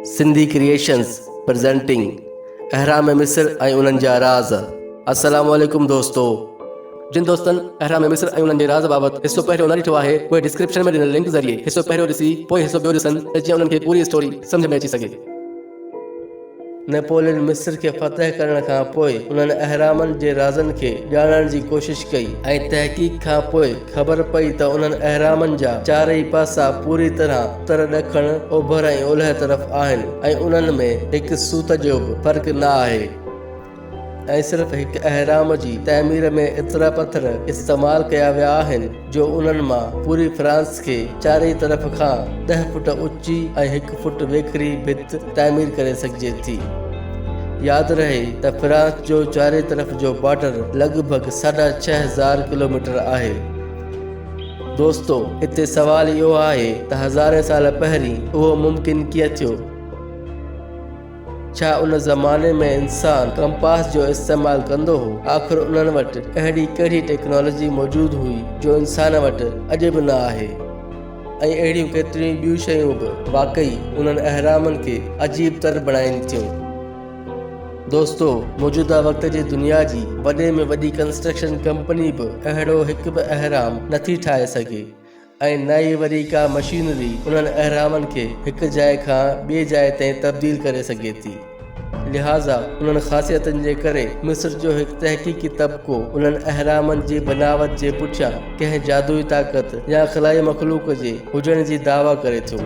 Sindhi creations presenting अहराम मिस्र ऐं उन्हनि जा राज़। अस्सलामु अलैकुम दोस्तो। जिन दोस्तनि अहराम मिस्र ऐं उन्हनि जे राज़ बाबति हिसो पहिरियों न ॾिठो आहे उहे डिस्क्रिप्शन में ॾिनल लिंक ज़रिए हिसो पहिरियों ॾिसी पोइ हिसो ॿियो ॾिसनि त जीअं उन्हनि खे पूरी स्टोरी सम्झ में अची सघे। नेपोलियन मिस्र खे फतह करण खां पोइ उन्हनि अहरामनि जे राज़नि खे ॼाणण जी कोशिश कई ऐं तहक़ीक़ खां पोइ ख़बर पई त उन्हनि अहरामनि जा चारई पासा पूरी तरह उत्तर ॾखण ओभर ऐं ओलह तरफ़ आहिनि ऐं उन्हनि में हिकु सूत जो बि फ़र्क़ु न आहे ऐं सिर्फ़ हिकु अहराम जी तइमीर में एतिरा पथर इस्तेमालु कया विया आहिनि जो उन्हनि मां पूरी फ्रांस खे चारई तरफ़ खां 10 फुट ऊची ऐं 1 फुट वेकिरी भित तइमीर करे सघिजे थी। यादि रहे त फ्रांस जो चारई तरफ़ जो बॉर्डर लॻभॻि 6500 किलोमीटर आहे। दोस्तो, हिते सवाल इहो आहे त हज़ारे साल पहिरीं उहो मुमकिन कीअं थियो? छा उन ज़माने में इंसान कंपास जो इस्तेमालु कंदो हो? आख़िर उन्हनि वटि अहिड़ी कहिड़ी टेक्नोलॉजी मौजूदु हुई जो इंसान वटि अॼु बि न आहे? ऐं अहिड़ियूं केतिरियूं ॿियूं शयूं बि वाक़ई उन्हनि अहरामनि खे अजीब तर बणाइनि थियूं। दोस्तो, मौजूदा वक़्त जी दुनिया जी वॾे में वॾी कंस्ट्रक्शन कंपनी बि अहिड़ो हिकु बि अहराम नथी ठाहे सघे ऐं न ई वरी का मशीनरी उन्हनि अहरामनि खे हिकु जाइ खां ॿिए जाइ ताईं तब्दील करे सघे थी। लिहाज़ा उन्हनि ख़ासियतुनि जे करे मिस्र जो हिकु तहक़ीक़ी तबिको उन्हनि अहरामनि जी बनावट जे पुठियां कंहिं जादुई ताक़त या ख़लाई मख़लूक़ जे हुजण जी दावा करे थो।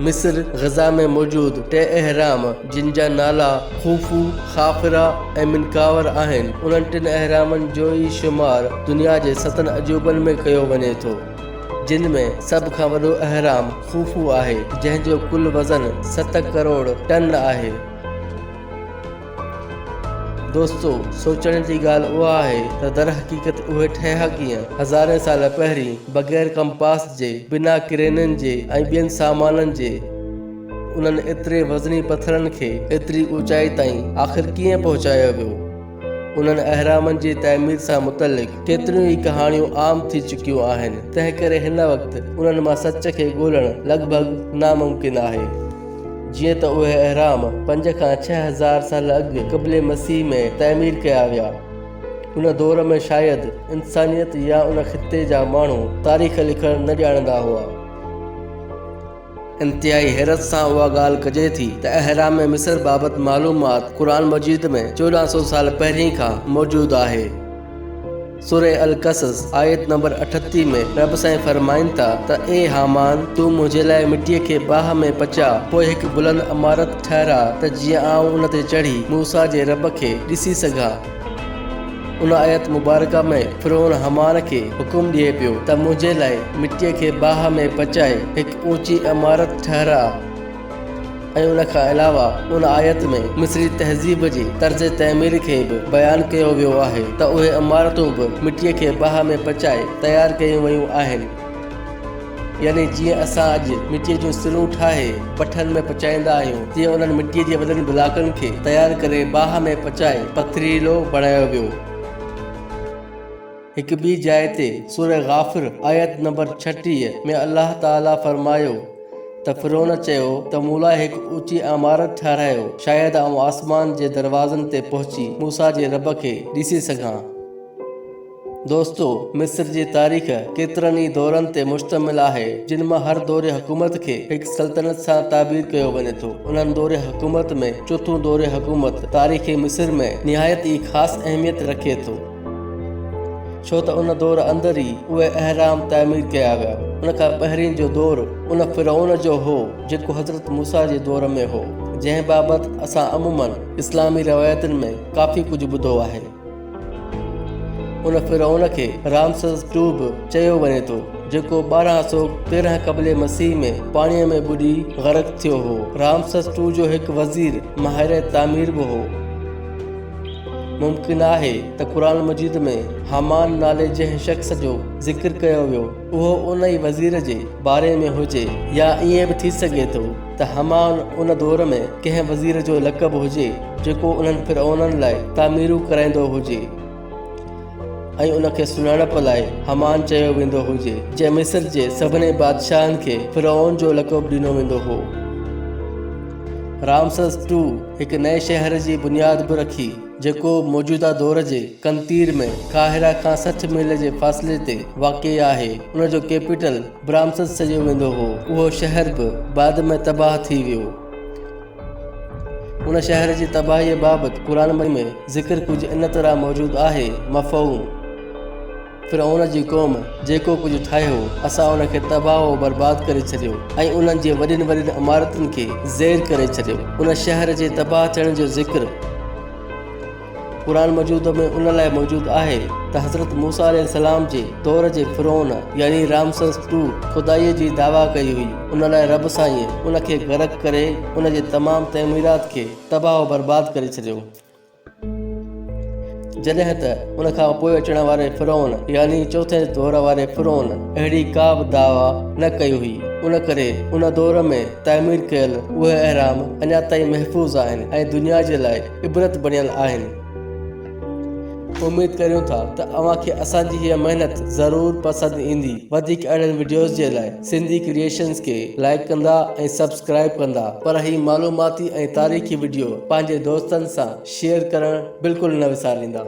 मिस्र ग़ज़ा में मौजूदु 3 अहराम जिन जा नाला खूफू, खाफिरा ऐं मिनकावर आहिनि, उन्हनि 3 अहरामनि जो ई शुमार दुनिया जे 7 अजूबनि में कयो वञे थो, जिन में सभ खां वॾो अहराम खूफू आहे जंहिंजो कुल वज़न 7 करोड़ टन आहे। दोस्तो, सोचण जी ॻाल्हि उहा आहे त दर हक़ीक़त उहे ठहिया कीअं हज़ारे साल पहिरीं बग़ैर कंपास जे, बिना क्रेननि जे ऐं ॿियनि सामाननि जे उन्हनि एतिरे वज़नी पथरनि खे एतिरी ऊचाई ताईं आख़िर कीअं पहुचायो वियो? उन्हनि अहरामनि जी तइमीर सां मुतलिक़ केतिरियूं ई कहाणियूं आम थी चुकियूं आहिनि, तंहिं करे हिन वक़्तु उन्हनि मां सच खे ॻोल्हणु लॻभॻि नामुमकिन आहे। जीअं त उहे अहराम 5 खां 6000 साल अॻु क़िबले मसीह में तइमीर कया विया। उन दौर में शायदि इंसानियत या उन ख़िते जा माण्हू तारीख़ लिखणु न ॼाणंदा हुआ। इंतिहाई हैरत सां उहा ॻाल्हि कजे थी त अहराम मिस्र बाबति मालूमात क़ुरान मजीद में 1400 साल पहिरीं खां मौजूदु आहे। सूरह अल-क़सस आयत नंबर 38 में रब साईं फरमाइनि था त ए हामान, तूं मुंहिंजे लाइ मिटीअ खे बाहि में पचा, पोइ हिकु बुलंद इमारत ठहिरा त जीअं आउं उन ते चढ़ी मूसा जे रब खे ॾिसी सघां। उन आयत मुबारका में फ़िरौन हामान खे हुकुम ॾिए पियो त मुंहिंजे लाइ मिटीअ खे बाहि में पचाए हिकु ऊची इमारत ठहिरा। ऐं उन खां अलावा उन आयत में मिस्री तहज़ीब जी तर्ज़ तइमीर खे बि बयानु कयो वियो आहे त उहे इमारतूं बि मिटीअ खे बाहि में पचाए तयारु कयूं वयूं आहिनि। यानी जीअं असां अॼु मिटीअ जूं सिलूं ठाहे पठनि में पचाईंदा आहियूं, तीअं उन्हनि मिटीअ जे वॾनि ब्लाकनि खे तयारु करे बाहि में पचाए पथरीलो बणायो वियो। हिकु ॿी जाइ ते सूरह गाफ़िर आयत नंबर 36 में अल्लाह ताला फरमायो त फ़िरौन चयो त मूं लाइ हिकु ऊची इमारत ठारायो, शायदि आउं आसमान जे दरवाज़नि ते पहुची मूसा जे रब खे ॾिसी सघां। दोस्तो, मिस्र जी तारीख़ केतिरनि ई दौरनि ते मुश्तमिल आहे, जिन मां हर दौरे हुकूमत खे हिकु सल्तनत सां ताबीर कयो वञे थो। उन्हनि दौरे हुकूमत में चोथों दौरे हुकूमत तारीख़ मिस्र में निहायत ई ख़ासि अहमियत रखे थो, छो त उन दौर अंदरि ई उहे अहराम तइमीर कया विया। उन खां पहिरीं जो दौर उन फ़िरौन जो हो जेको हज़रत मूसा जे दौर में हो, जंहिं बाबति असां अमूमन इस्लामी रवायतुनि में काफ़ी कुझु ॿुधो आहे। उन फ़िरौन खे रामसेस II बि चयो वञे थो, जेको 1213 क़बले मसीह में पाणीअ में ॿुॾी ग़रक़ थियो हो। रामसेस II जो हिकु वज़ीर माहिर तामीर बि हो। मुमकिन आहे त क़ुरान मजीद में हामान नाले जंहिं शख़्स जो ज़िक्र कयो वियो उहो उन ई वज़ीर जे बारे में हुजे, या ईअं बि थी सघे थो त हामान उन दौर में कंहिं वज़ीर जो लक़ब हुजे जेको उन्हनि फ़िरौननि लाइ तामीरूं कराईंदो हुजे ऐं उनखे सुञाणप लाइ हामान चयो वेंदो हुजे, जंहिं मिस्र जे सभिनी बादशाहनि खे फ़िरौन जो लक़ब ॾिनो वेंदो हो। रामसस II हिकु नए शहर जी बुनियाद बि रखी जेको मौजूदा दौर जे कंतीर में काहिरा खां 60 मील जे फ़ासिले ते वाक़िअ आहे। उन जो कैपिटल ब्रामसस सॾियो वेंदो हो। उहो शहर बि बाद में तबाह थी वियो। उन शहर जी तबाहीअ बाबति क़ुरान में ज़िक्र कुझु इन तरह मौजूदु आहे। मफ़हूम फ़िरऔन जी क़ौम जेको कुझु ठाहियो असां उन खे तबाह व बर्बाद करे छॾियो ऐं उन्हनि जे वॾियुनि वॾियुनि इमारतुनि खे ज़ेर करे छॾियो। उन शहर जे तबाह थियण जो ज़िक्र क़ुरान मजूद में उन लाइ मौजूदु आहे त हज़रत मूसा अलैहिस्सलाम जे दौर जे फ़िरऔन यानी रामसस II खुदाईअ जी दावा कई हुई। उन लाइ रब साईं उन खे ग़रक़ करे उन जे तमामु तइमीरात खे तबाह व बर्बाद करे छॾियो। जॾहिं त उन खां पोइ अचण वारे फ़िरऔन यानी चौथे दौर वारे फ़िरऔन अहिड़ी का बि दावा न कई हुई। उन करे उन दौर में तामीर कयल उहे अहराम अञा ताईं महफ़ूज़ आहिनि ऐं दुनिया जे लाइ इबरत बणियल आहिनि। उमेद करियूं था त अव्हां खे असांजी हीअ महिनत ज़रूरु पसंदि ईंदी। वधीक अहिड़नि वीडियोज़ जे लाइ सिंधी क्रिएशन्स खे लाइक कंदा ऐं सब्सक्राइब कंदा। पर ही मालूमाती ऐं तारीख़ी वीडियो पंहिंजे दोस्तनि सां शेयर करणु बिल्कुलु न विसारींदा।